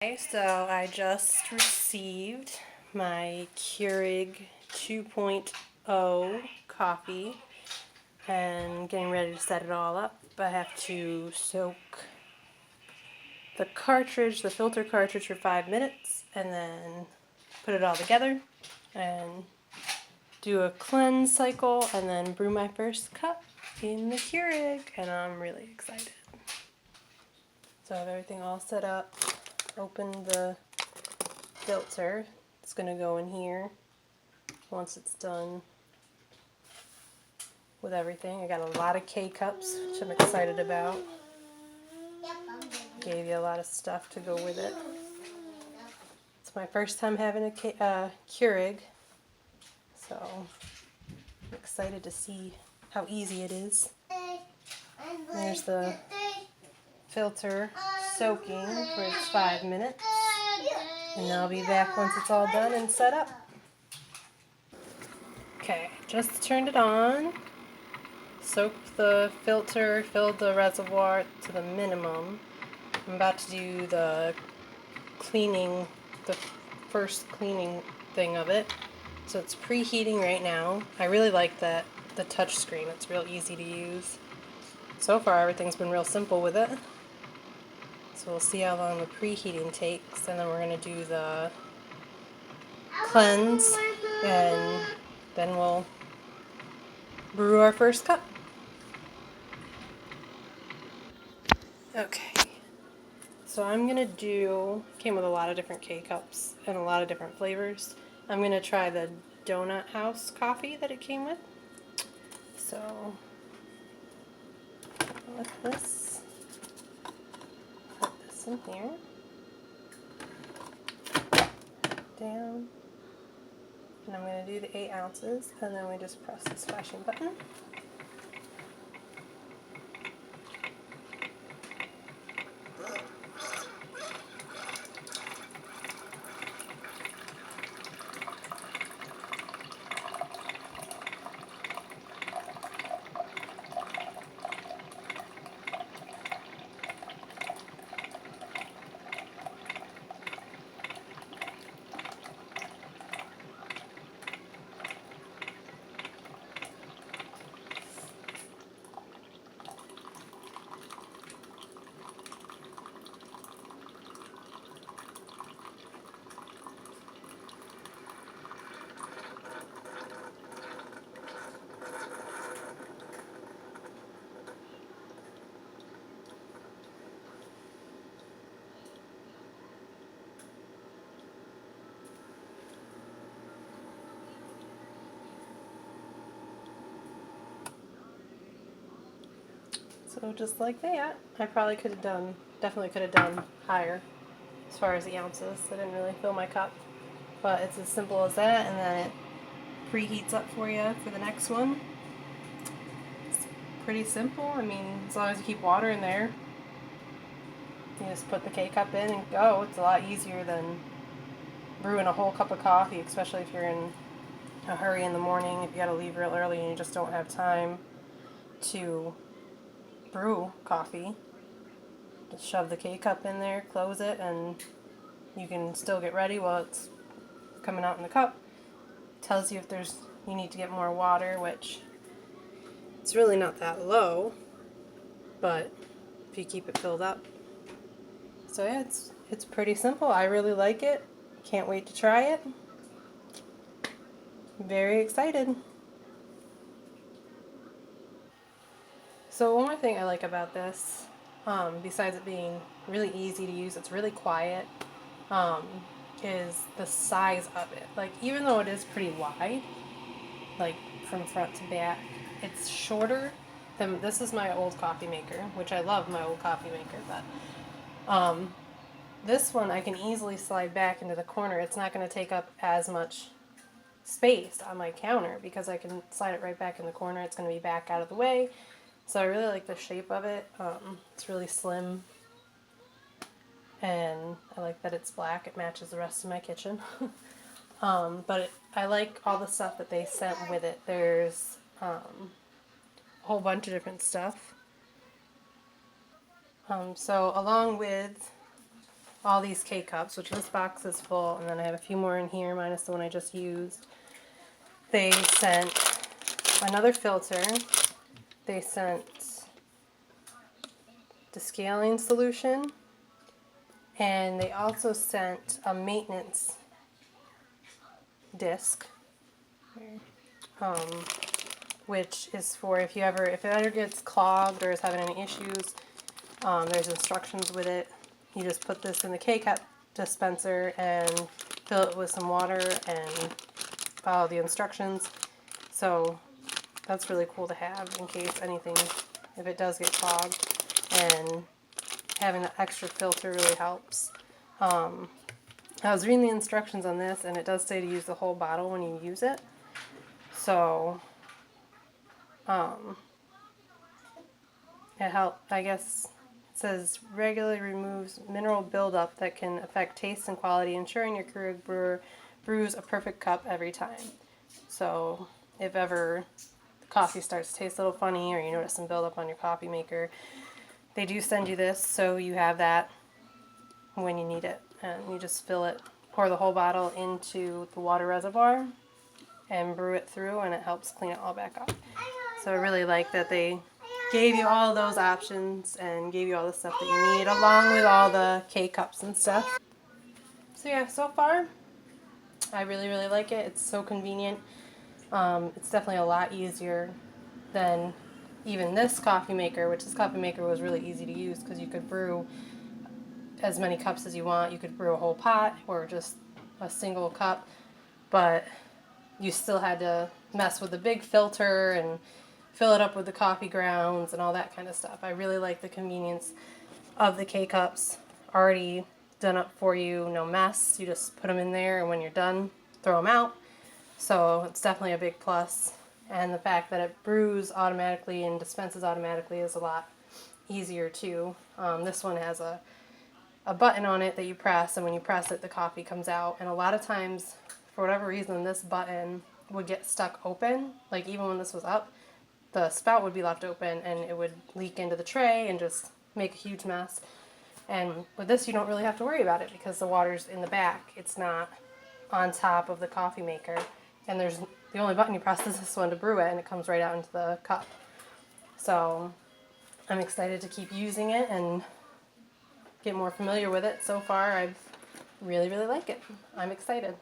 Okay, so I just received my Keurig 2.0 coffee and getting ready to set it all up. I have to soak the cartridge, the filter cartridge, for 5 minutes and then put it all together and do a cleanse cycle and then brew my first cup in the Keurig, and I'm really excited. So I have everything all set up. Open the filter. It's going to go in here once it's done with everything. I got a lot of K-cups, which I'm excited about. Gave you a lot of stuff to go with it. It's my first time having a Keurig, so I'm excited to see how easy it is. There's the filter soaking for its 5 minutes, and I'll be back once it's all done and set up. Okay, just turned it on. Soaked the filter, filled the reservoir to the minimum. I'm about to do the cleaning, the first cleaning thing of it. So it's preheating right now. I really like the touch screen. It's real easy to use. So far everything's been real simple with it. So we'll see how long the preheating takes, and then we're going to do the cleanse, and then we'll brew our first cup. Okay. So I'm going to came with a lot of different K-cups and a lot of different flavors. I'm going to try the Donut House coffee that it came with. So, with this, put this in here, down, and I'm going to do the 8 ounces, and then we just press this flashing button. So just like that, I probably definitely could have done higher as far as the ounces. I didn't really fill my cup, but it's as simple as that, and then it preheats up for you for the next one. It's pretty simple. I mean, as long as you keep water in there, you just put the K-cup in and go. It's a lot easier than brewing a whole cup of coffee, especially if you're in a hurry in the morning, if you gotta leave real early and you just don't have time to brew coffee. Just shove the K-cup in there, close it, and you can still get ready while it's coming out in the cup. It tells you if you need to get more water, which it's really not that low, but if you keep it filled up. So yeah, it's pretty simple. I really like it. Can't wait to try it. Very excited. So one more thing I like about this, besides it being really easy to use, it's really quiet, is the size of it. Like, even though it is pretty wide, like from front to back, it's shorter than, this is my old coffee maker, which I love my old coffee maker, but this one I can easily slide back into the corner. It's not going to take up as much space on my counter because I can slide it right back in the corner. It's going to be back out of the way. So I really like the shape of it. It's really slim, and I like that it's black. It matches the rest of my kitchen. But I like all the stuff that they sent with it. There's a whole bunch of different stuff. So along with all these K-cups, which this box is full, and then I have a few more in here minus the one I just used. They sent another filter. They sent descaling solution, and they also sent a maintenance disc, which is for if it ever gets clogged or is having any issues. There's instructions with it. You just put this in the K-cup dispenser and fill it with some water and follow the instructions. So that's really cool to have in case anything, if it does get clogged, and having an extra filter really helps. I was reading the instructions on this, and it does say to use the whole bottle when you use it. So it helps, I guess. It says regularly removes mineral buildup that can affect taste and quality, ensuring your Keurig brewer brews a perfect cup every time. So if ever the coffee starts to taste a little funny or you notice some buildup on your coffee maker, they do send you this so you have that when you need it. And you just fill it, pour the whole bottle into the water reservoir and brew it through, and it helps clean it all back up. So I really like that they gave you all those options and gave you all the stuff that you need along with all the K-cups and stuff. So yeah, so far I really like it. It's so convenient. It's definitely a lot easier than even this coffee maker, which this coffee maker was really easy to use because you could brew as many cups as you want. You could brew a whole pot or just a single cup, but you still had to mess with the big filter and fill it up with the coffee grounds and all that kind of stuff. I really like the convenience of the K-cups, already done up for you, no mess. You just put them in there, and when you're done, throw them out. So it's definitely a big plus. And the fact that it brews automatically and dispenses automatically is a lot easier too. This one has a button on it that you press, and when you press it, the coffee comes out. And a lot of times, for whatever reason, this button would get stuck open. Like even when this was up, the spout would be left open and it would leak into the tray and just make a huge mess. And with this, you don't really have to worry about it because the water's in the back. It's not on top of the coffee maker. And there's the only button you press is this one to brew it, and it comes right out into the cup. So I'm excited to keep using it and get more familiar with it. So far, I've really like it. I'm excited.